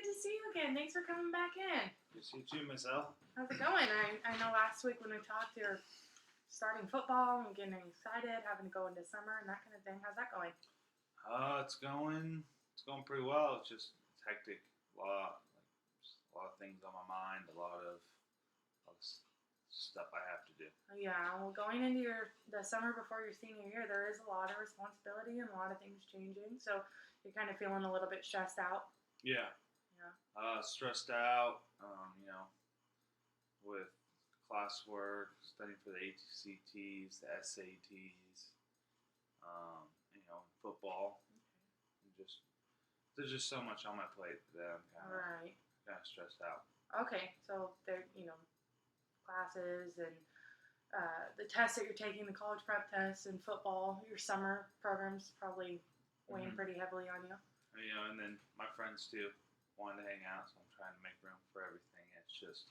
good to see you again. Thanks for coming back in. Good to see you too, Miss L. How's it going? I know last week when we talked, you're starting football and getting excited, having to go into summer and that kind of thing. How's that going? It's going pretty well. It's hectic. Just a lot of things on my mind. A lot of stuff I have to do. Yeah, well, going into the summer before your senior year, there is a lot of responsibility and a lot of things changing. So you're kind of feeling a little bit stressed out. Yeah. Yeah. Stressed out. With classwork, studying for the ACTs, the SATs. Football. Okay. There's just so much on my plate that I'm kind of stressed out. Okay, so there, classes and the tests that you're taking, the college prep tests and football, your summer programs probably weighing pretty heavily on you. And then my friends too wanted to hang out, so I'm trying to make room for everything. It's just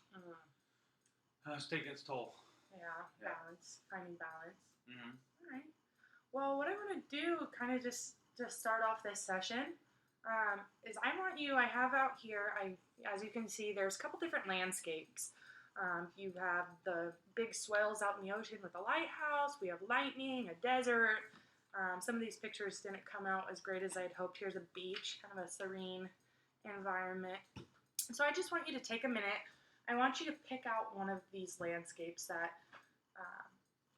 it's taking its toll. Yeah, balance, finding balance. Mm-hmm. All right. Well, what I want to do, kind of just start off this session, is I have out here, as you can see, there's a couple different landscapes. You have the big swells out in the ocean with a lighthouse. We have lightning, a desert. Some of these pictures didn't come out as great as I'd hoped. Here's a beach, kind of a serene environment. So I just want you to take a minute. I want you to pick out one of these landscapes that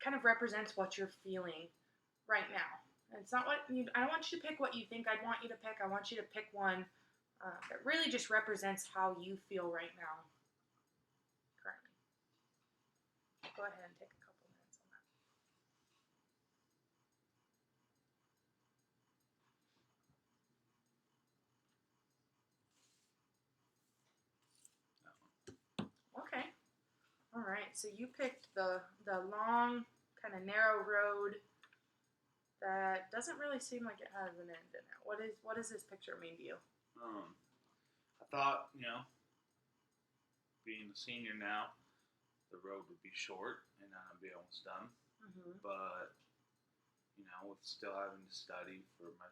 kind of represents what you're feeling right now. It's not I don't want you to pick what you think I'd want you to pick. I want you to pick one that really just represents how you feel right now. Currently. Go ahead and take a couple minutes on that. Okay. All right. So you picked the long, kind of narrow road that doesn't really seem like it has an end in it. What does this picture mean to you? I thought, being a senior now, the road would be short and I'd be almost done. Mm-hmm. But, with still having to study for my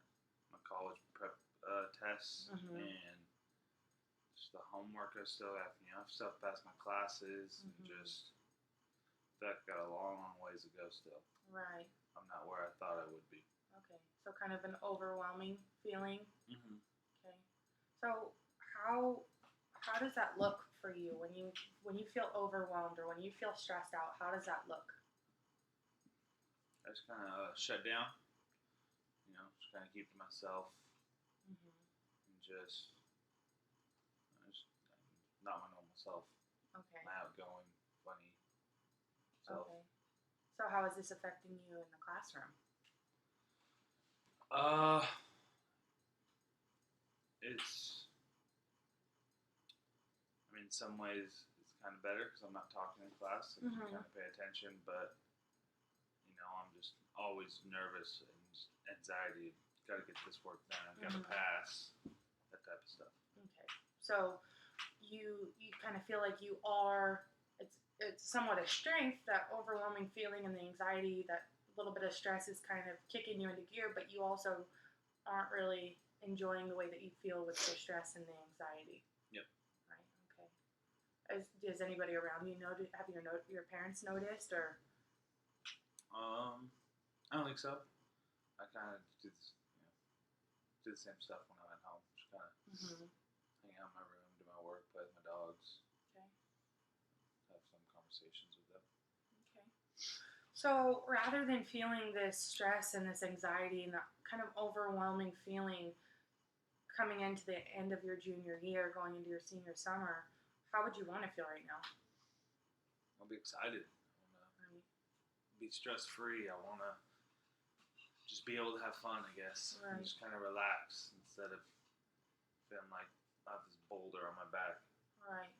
college prep tests and just the homework I still have, I've still passed my classes and just that got a long, long ways to go still. Right. I'm not where I thought I would be. Okay. So kind of an overwhelming feeling. Mm-hmm. Okay. So how does that look for you when you feel overwhelmed or when you feel stressed out? How does that look? I just kind of shut down. Just kind of keep to myself and just not my normal self. Okay. My outgoing, funny self. Okay. So how is this affecting you in the classroom? In some ways, it's kind of better because I'm not talking in class and kind of pay attention, but, I'm just always nervous and anxiety. Got to get this work done. Got to pass. That type of stuff. Okay. So you kind of feel like you are, it's somewhat a strength, that overwhelming feeling and the anxiety, that little bit of stress is kind of kicking you into gear, but you also aren't really enjoying the way that you feel with the stress and the anxiety. Yep. Right. Okay. Does anybody around you have your parents noticed, or? I don't think so. I kind of did the same stuff when I went home. Just kind of hang out in my room, do my work, play with my dogs. Okay. Have some conversations with them. Okay. So rather than feeling this stress and this anxiety and that kind of overwhelming feeling coming into the end of your junior year, going into your senior summer, how would you want to feel right now? I'll be excited. I want to be stress-free. I want to just be able to have fun, I guess. Right. And just kind of relax instead of feeling like I have this boulder on my back. Right.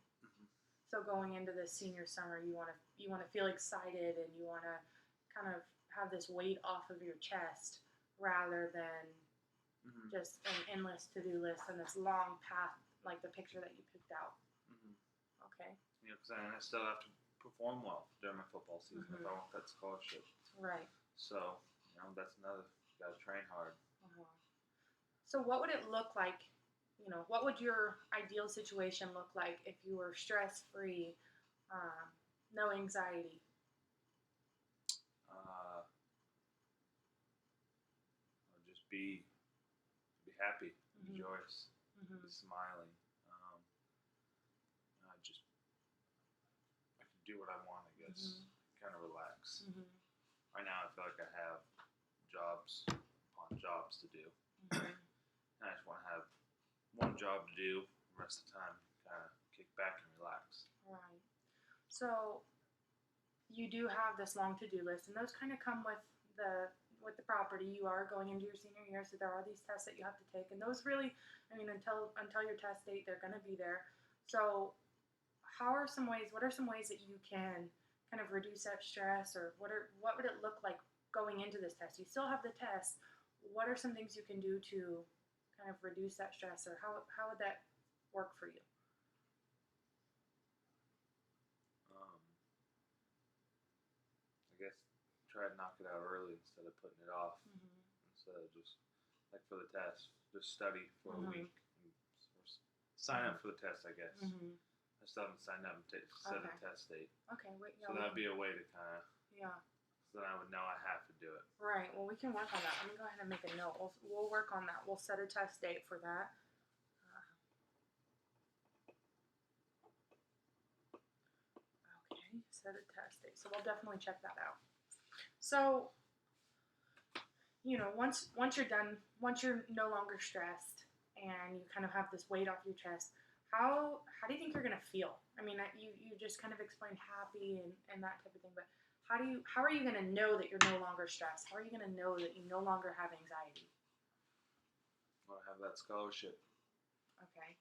So going into the senior summer, you want to feel excited and you want to kind of have this weight off of your chest rather than just an endless to-do list and this long path like the picture that you picked out. Okay. Because I still have to perform well during my football season if I want that scholarship. Right. So, that's another, you got to train hard. So what would it look like what would your ideal situation look like if you were stress free, no anxiety? I'll just be happy, be Mhm. joyous, Mhm. be smiling. I just I can do what I want, I guess. Mhm. Kind of relax. Mhm. Right now, I feel like I have jobs upon jobs to do, Mhm. and I just want to have one job to do. The rest of the time, kind of kick back and relax. Right. So you do have this long to-do list, and those kind of come with the property. You are going into your senior year, so there are these tests that you have to take, and those really, until your test date, they're going to be there. So what are some ways that you can kind of reduce that stress, or what would it look like going into this test? You still have the test. What are some things you can do to kind of reduce that stress, or how would that work for you? Um, I guess try to knock it out early instead of putting it off. Mhm. Instead of just like for the test, just study for a Mhm. week and sign up for the test. I guess Mhm. I still haven't signed up and set a Okay. test date, Okay. Wait. Yeah. so that'd be a way to kind of Yeah. so then I would know I have to do it. Right. Well, we can work on that. Let me go ahead and make a note. We'll work on that. We'll set a test date for that. Okay. Set a test date. So we'll definitely check that out. So once you're done, once you're no longer stressed, and you kind of have this weight off your chest, how do you think you're gonna feel? I mean, you just kind of explained happy and that type of thing, but how are you gonna know that you're no longer stressed? How are you gonna know that you no longer have anxiety? Well, I have that scholarship. Okay.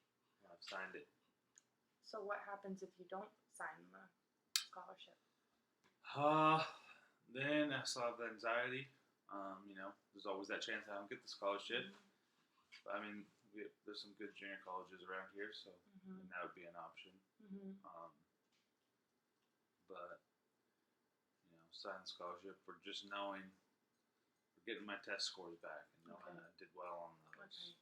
I've signed it. So what happens if you don't sign the scholarship? Uh, then I still have the anxiety. There's always that chance I don't get the scholarship. But I mean, there's some good junior colleges around here, so Mhm. then that would be an option. Mhm. But signing the scholarship or just knowing, or getting my test scores back and knowing Okay. I did well on those.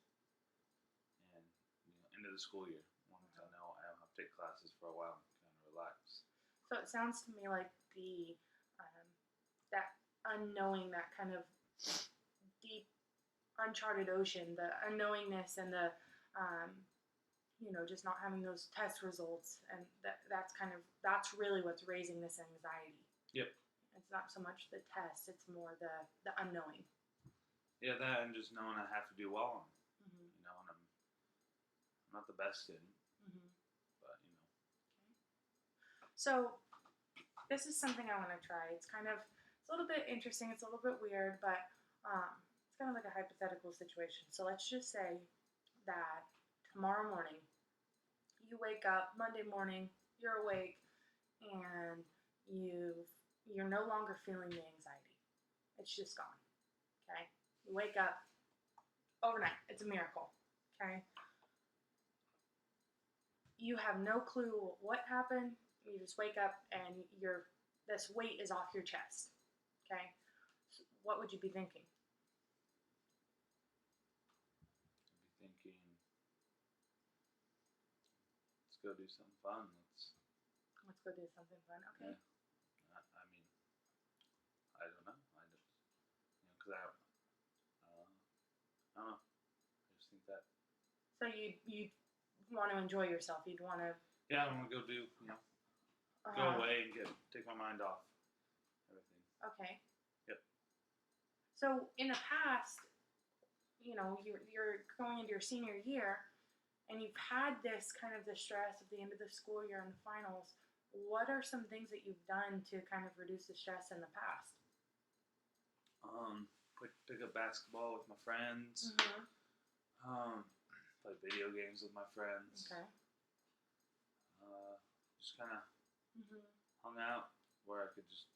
Okay. And end of the school year, once I know I don't have to take classes for a while, and kind of relax. So it sounds to me like that unknowing, that kind of deep, uncharted ocean, the unknowingness, and the just not having those test results, and that's really what's raising this anxiety. Yep. It's not so much the test; it's more the unknowing. Yeah, that and just knowing I have to do well on it. Mm-hmm. And I'm not the best student, Mm-hmm. but So this is something I want to try. It's a little bit interesting. It's a little bit weird, but it's kind of like a hypothetical situation. So let's just say that tomorrow morning you wake up, Monday morning, you're awake, and you're no longer feeling the anxiety. It's just gone. Okay? You wake up overnight. It's a miracle. Okay? You have no clue what happened. You just wake up and this weight is off your chest. Okay? So what would you be thinking? I'd be thinking, let's go do something fun. Let's go do something fun. Okay. Yeah. I mean, I don't know. I just, because I don't know. I just think that. So you want to enjoy yourself. You'd want to. Yeah, I want to go do, go away and take my mind off everything. Okay. Yep. So in the past, you're going into your senior year, and you've had this kind of the stress of the end of the school year and the finals. What are some things that you've done to kind of reduce the stress in the past? Pick up basketball with my friends. Mm-hmm. Play video games with my friends. Okay. Just kind of hung out where I could just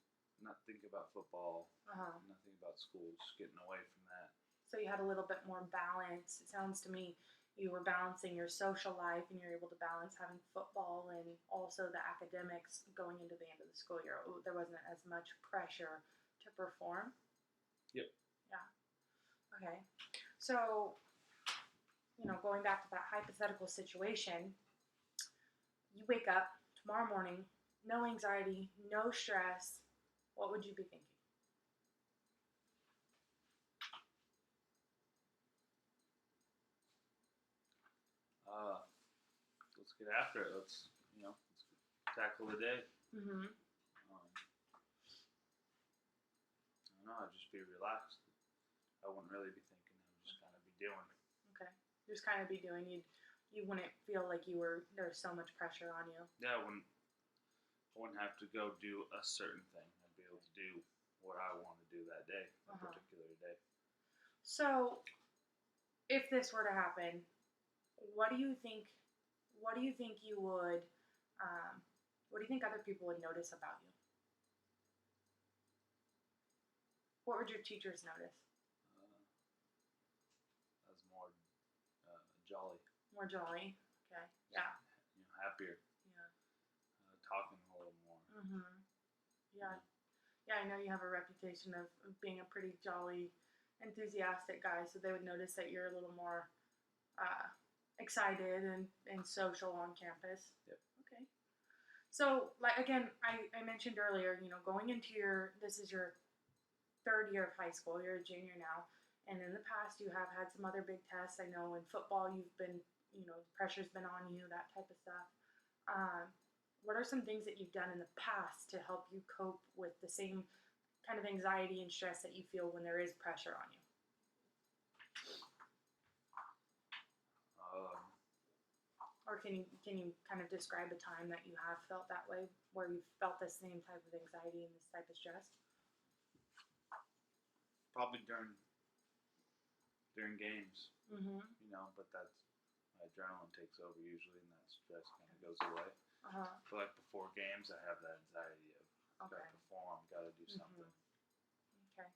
not think about football, not think about school, just getting away from that. So you had a little bit more balance. It sounds to me you were balancing your social life, and you're able to balance having football and also the academics going into the end of the school year. There wasn't as much pressure to perform. Yep. Yeah. Okay. So going back to that hypothetical situation, you wake up tomorrow morning, no anxiety, no stress, what would you be thinking? Let's get after it. Let's tackle the day. Mm-hmm. I don't know. I'd just be relaxed. I wouldn't really be thinking. I would just kind of be doing. Okay. Just kind of be doing. You wouldn't feel like there's so much pressure on you. Yeah, I wouldn't have to go do a certain thing. I'd be able to do what I want to do that day, a particular day. So, if this were to happen, what do you think? What do you think you would? What do you think other people would notice about you? What would your teachers notice? I was more jolly. More jolly. Okay. Yeah. Happier. Yeah. Talking a little more. Mhm. Yeah. Yeah, I know you have a reputation of being a pretty jolly, enthusiastic guy, so they would notice that you're a little more excited and social on campus. Yep. Okay. So, like again, I mentioned earlier, going into this is your third year of high school. You're a junior now, and in the past you have had some other big tests. I know in football you've been, the pressure's been on you, that type of stuff. What are some things that you've done in the past to help you cope with the same kind of anxiety and stress that you feel when there is pressure on you? Or can you kind of describe a time that you have felt that way, where you've felt the same type of anxiety and this type of stress? Probably during games. Mm-hmm. But that's my adrenaline takes over usually, and that stress kind of goes away. But like before games, I have that anxiety of gotta perform, gotta do something. Okay.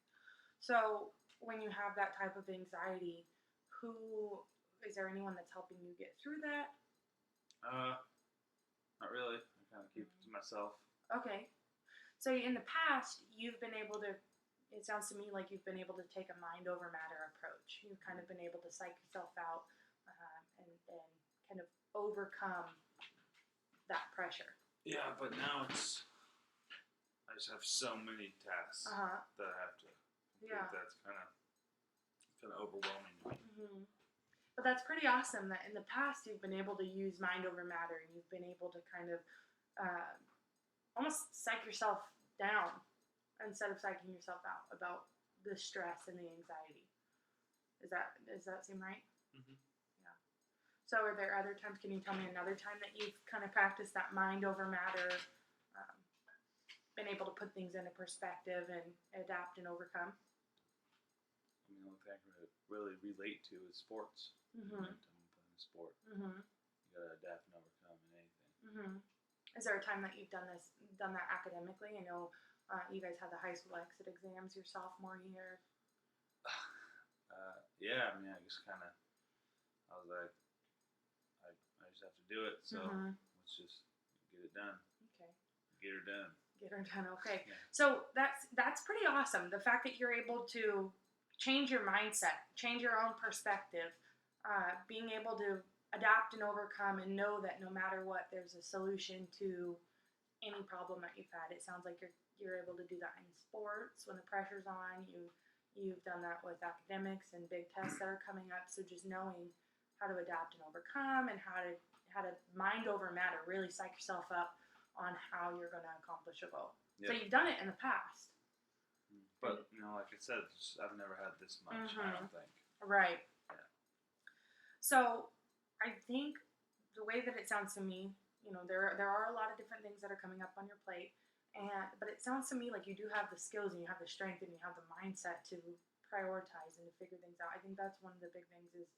So when you have that type of anxiety, is there anyone that's helping you get through that? Not really. I kind of keep it to myself. Okay. So in the past, you've been able to. It sounds to me like you've been able to take a mind over matter approach. You've kind of been able to psych yourself out and kind of overcome that pressure. Yeah, but now I just have so many tasks that I have to complete. Yeah. That's kind of overwhelming to me. Mm-hmm. But that's pretty awesome that in the past you've been able to use mind over matter, and you've been able to kind of almost psych yourself down instead of psyching yourself out about the stress and the anxiety. Does that seem right? Mm-hmm. Yeah. So are there other times, can you tell me another time that you've kind of practiced that mind over matter, been able to put things into perspective and adapt and overcome? The only thing I can really relate to is sports. Mm-hmm. Anytime I'm playing a sport, Mm-hmm. you gotta adapt and overcome in anything. Mm-hmm. Is there a time that you've done that academically? I know you guys had the high school exit exams your sophomore year. Yeah, I mean, I was like, I just have to do it. So let's just get it done. Okay. Get her done. Get her done. Okay. Yeah. So that's pretty awesome. The fact that you're able to change your mindset, change your own perspective, being able to adapt and overcome and know that no matter what, there's a solution to any problem that you've had. It sounds like you're able to do that in sports when the pressure's on. You've done that with academics and big tests that are coming up. So just knowing how to adapt and overcome and how to mind over matter, really psych yourself up on how you're going to accomplish a goal. Yep. So you've done it in the past. But, like I said, I've never had this much, I don't think. Right. Yeah. So I think the way that it sounds to me, there are a lot of different things that are coming up on your plate, but it sounds to me like you do have the skills and you have the strength and you have the mindset to prioritize and to figure things out. I think that's one of the big things is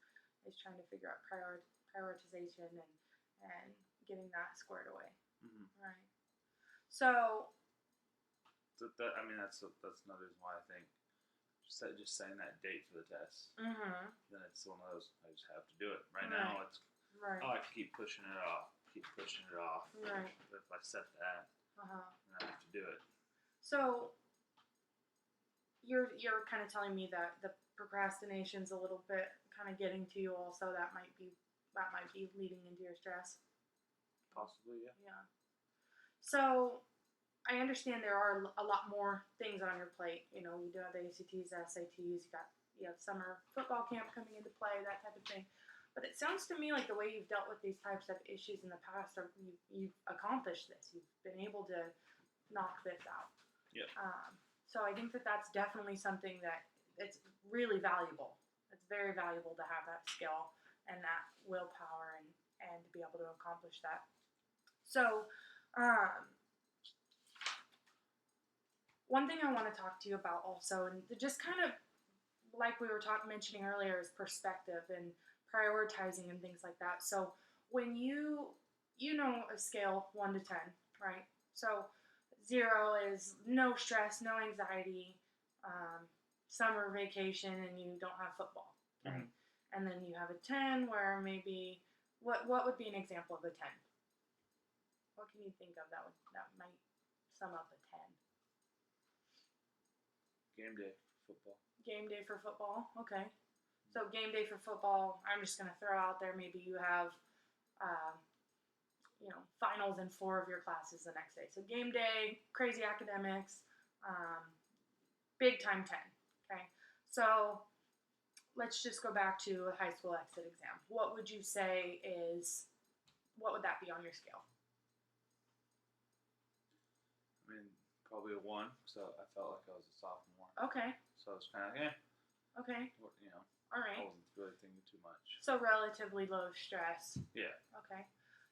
trying to figure out prioritization and getting that squared away. Mm-hmm. Right. So that's another reason why I think just saying that date for the test. Mm-hmm. Then it's one of those I just have to do it. Right now it's I can keep pushing it off. Right. But if I set that, then I have to do it. So you're kind of telling me that the procrastination's a little bit kind of getting to you also, that might be leading into your stress. Possibly, yeah. Yeah. So I understand there are a lot more things on your plate. You know, you do have the ACTs, the SATs. You have summer football camp coming into play, that type of thing. But it sounds to me like the way you've dealt with these types of issues in the past, you've accomplished this. You've been able to knock this out. Yep. So I think that that's definitely something that it's really valuable. It's very valuable to have that skill and that willpower and to be able to accomplish that. So, one thing I want to talk to you about also, and just kind of like we were mentioning earlier, is perspective and prioritizing and things like that. So when you know a scale 1 to 10, right? So 0 is no stress, no anxiety, summer vacation, and you don't have football. Okay? Mm-hmm. And then you have a 10 where maybe what would be an example of a 10? What can you think of that might sum up a 10? Game day for football. Game day for football. Okay. So game day for football, I'm just going to throw out there, maybe you have, finals in 4 of your classes the next day. So game day, crazy academics, big time 10. Okay. So let's just go back to a high school exit exam. What would you say what would that be on your scale? I mean, probably a 1, so I felt like I was a sophomore. Okay. So I was kind of Okay. you know, all right. I wasn't really thinking too much. So relatively low stress. Yeah. Okay.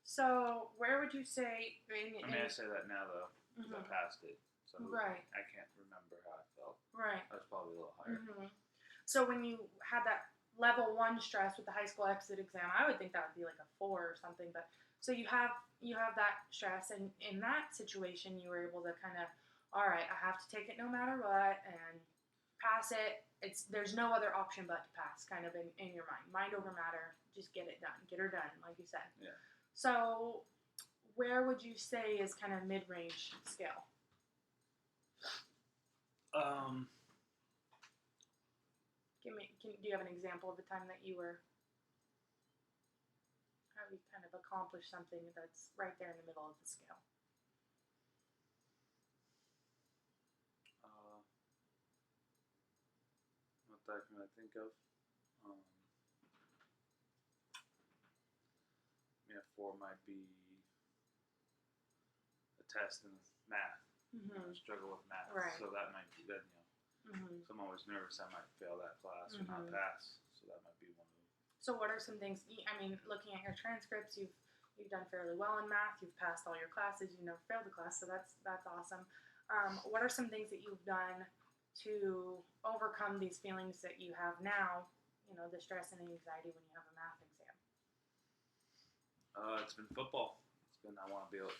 So where would you say? I say that now though, because I passed it. So right. I can't remember how I felt. Right. I was probably a little higher. Mm-hmm. So when you had that level 1 stress with the high school exit exam, I would think that would be like a 4 or something. But so you have that stress, and in that situation, you were able to kind of, all right, I have to take it no matter what, and pass it. There's no other option but to pass, kind of in your mind over matter. Just get it done, get her done, like you said. Yeah. So where would you say is kind of mid-range scale? Do you have an example of a time that you kind of accomplished something that's right there in the middle of the scale? What that can I think of? Yeah, 4 might be a test in math. Mm-hmm. I struggle with math, right. So that might be that. Mm-hmm. So I'm always nervous I might fail that class or mm-hmm. not pass. So that might be one of them. So what are some things? I mean, looking at your transcripts, you've done fairly well in math. You've passed all your classes. You never failed a class, so that's awesome. What are some things that you've done to overcome these feelings that you have now? You know, the stress and anxiety when you have a math exam. It's been football. It's been I want to be or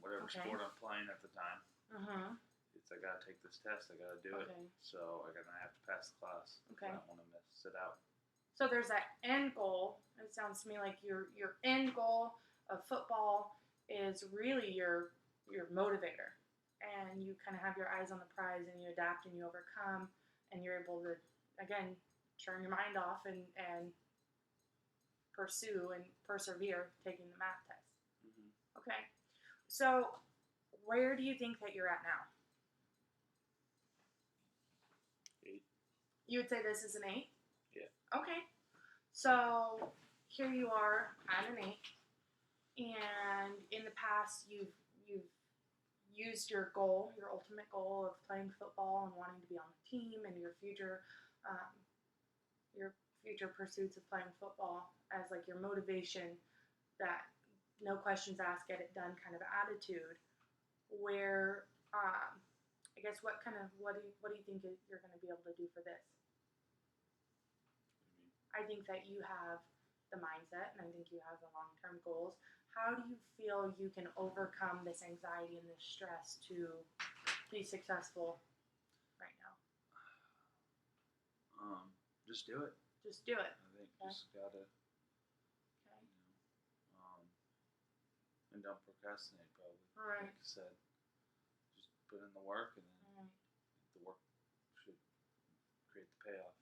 whatever sport I'm playing at the time. Mm-hmm. It's I gotta take this test. I gotta do it. So I have to pass the class. Okay. I don't want to miss it out. So there's that end goal. It sounds to me like your end goal of football is really your motivator, and you kind of have your eyes on the prize, and you adapt and you overcome, and you're able to again turn your mind off and pursue and persevere taking the math test. Mm-hmm. Okay. So where do you think that you're at now? 8. You would say this is an 8? Yeah. Okay. So here you are at an 8, and in the past you've used your ultimate goal of playing football and wanting to be on the team, and your future pursuits of playing football as like your motivation, that no questions asked, get it done kind of attitude. Where I guess what do you think you're going to be able to do for this? I think that you have the mindset, and I think you have the long-term goals. How do you feel you can overcome this anxiety and this stress to be successful right now? Just do it. Just do it. I think just gotta. Okay. And don't procrastinate. Probably. Right. Like I said, just put in the work, and then the work should create the payoff.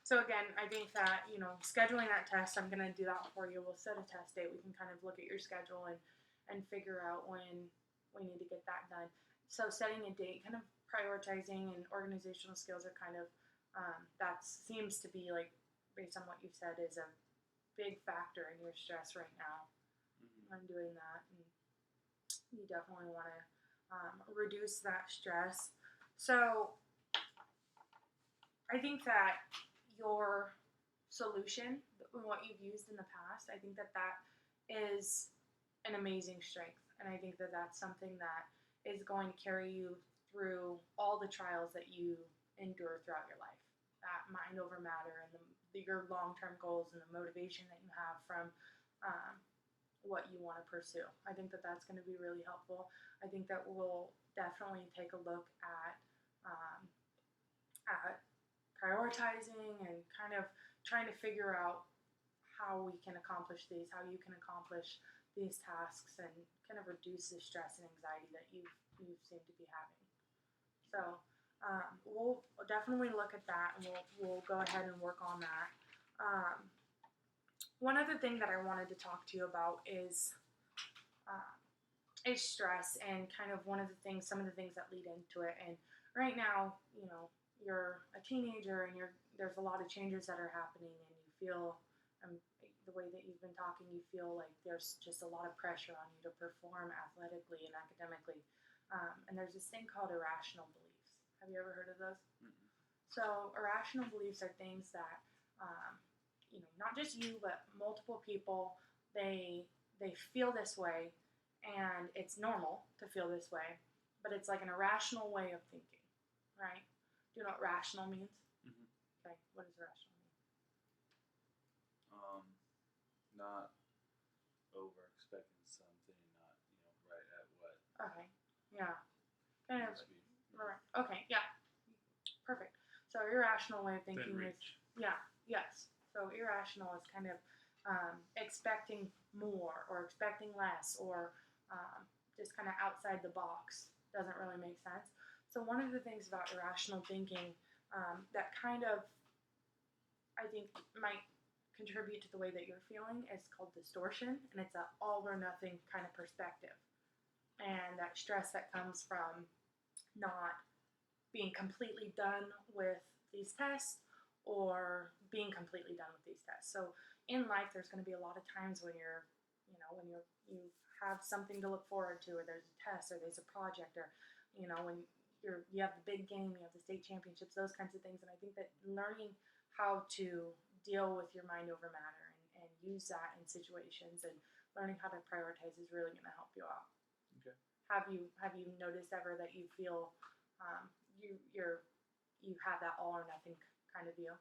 So again, I think that, scheduling that test, I'm going to do that for you. We'll set a test date. We can kind of look at your schedule and figure out when we need to get that done. So setting a date, kind of prioritizing and organizational skills are kind of, that seems to be like, based on what you said, is a big factor in your stress right now. I'm doing that. And you definitely want to reduce that stress. So I think that your solution, what you've used in the past, I think that is an amazing strength. And I think that that's something that is going to carry you through all the trials that you endure throughout your life. That mind over matter and your long-term goals and the motivation that you have from what you want to pursue. I think that that's going to be really helpful. I think that we'll definitely take a look at prioritizing and kind of trying to figure out how we can accomplish these, how you can accomplish these tasks, and kind of reduce the stress and anxiety that you seem to be having. So we'll definitely look at that, and we'll go ahead and work on that. One other thing that I wanted to talk to you about is stress, and kind of some of the things that lead into it. And right now, you're a teenager, and there's a lot of changes that are happening, and you feel, the way that you've been talking, you feel like there's just a lot of pressure on you to perform athletically and academically. And there's this thing called irrational beliefs. Have you ever heard of those? Mm-hmm. So irrational beliefs are things that, not just you, but multiple people, they feel this way, and it's normal to feel this way, but it's like an irrational way of thinking, right? Do you know what rational means? Mm-hmm. Okay, what does rational mean? Not over expecting something, not right at what. Okay, yeah, kind of. Must be. Okay, yeah, perfect. So irrational way of thinking is yes. So irrational is kind of expecting more or expecting less, or just kind of outside the box. Doesn't really make sense. So one of the things about irrational thinking that kind of, I think, might contribute to the way that you're feeling is called distortion, and it's an all or nothing kind of perspective. And that stress that comes from not being completely done with these tests or being completely done with these tests. So in life, there's going to be a lot of times when you have something to look forward to, or there's a test, or there's a project, or when you have the big game, you have the state championships, those kinds of things. And I think that learning how to deal with your mind over matter and use that in situations, and learning how to prioritize is really going to help you out. Okay. Have you noticed ever that you feel you have that all or nothing kind of view?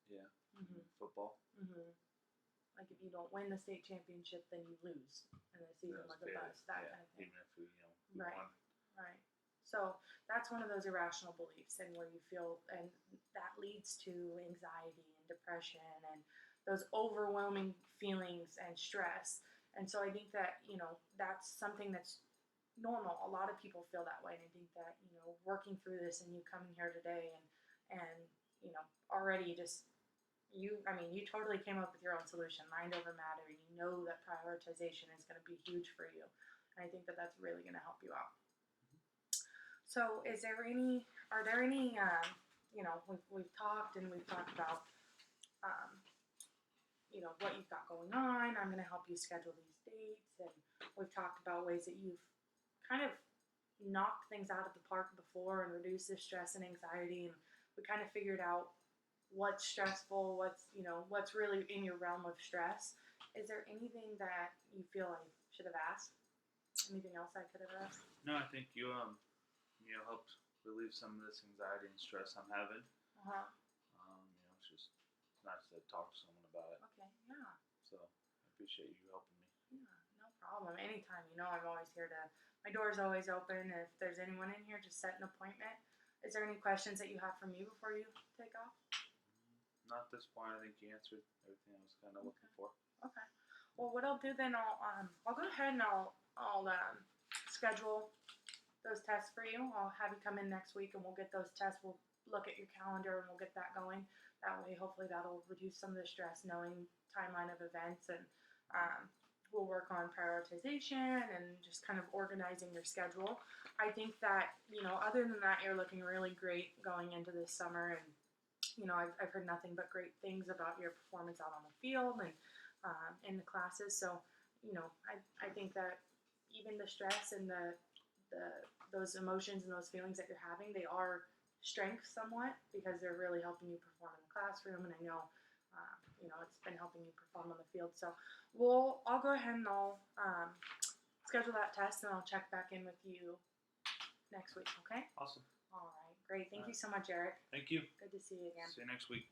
Yeah. Football. Like if you don't win the state championship, then you lose, and the season was a bust. That kind of thing. Even if we Right. won. Right. So that's one of those irrational beliefs, and where you feel, and that leads to anxiety and depression and those overwhelming feelings and stress. And so I think that, that's something that's normal. A lot of people feel that way, and I think that, working through this and you coming here today and already just, you totally came up with your own solution, mind over matter, and you know that prioritization is going to be huge for you. And I think that that's really going to help you out. So are there any, we've talked about, what you've got going on. I'm going to help you schedule these dates, and we've talked about ways that you've kind of knocked things out of the park before and reduced the stress and anxiety, and we kind of figured out what's stressful, what's really in your realm of stress. Is there anything that you feel I should have asked? Anything else I could have asked? No, I think you helped relieve some of this anxiety and stress I'm having. It's just nice to talk to someone about it. Okay, yeah. So I appreciate you helping me. Yeah, no problem. Anytime. I'm always here my door's always open. If there's anyone in here, just set an appointment. Is there any questions that you have for me before you take off? Not at this point. I think you answered everything I was kind of looking for. Okay. Well, what I'll do then, I'll go ahead and I'll schedule those tests for you. I'll have you come in next week and we'll get those tests. We'll look at your calendar and we'll get that going. That way, hopefully, that'll reduce some of the stress knowing timeline of events, and we'll work on prioritization and just kind of organizing your schedule. I think that, other than that, you're looking really great going into this summer, and I've heard nothing but great things about your performance out on the field and in the classes. So, I think that even the stress and those emotions and those feelings that you're having, they are strengths somewhat because they're really helping you perform in the classroom. And I know, it's been helping you perform on the field. So I'll go ahead and I'll schedule that test, and I'll check back in with you next week. Okay? Awesome. All right. Great. Thank you so much, Eric. Thank you. Good to see you again. See you next week.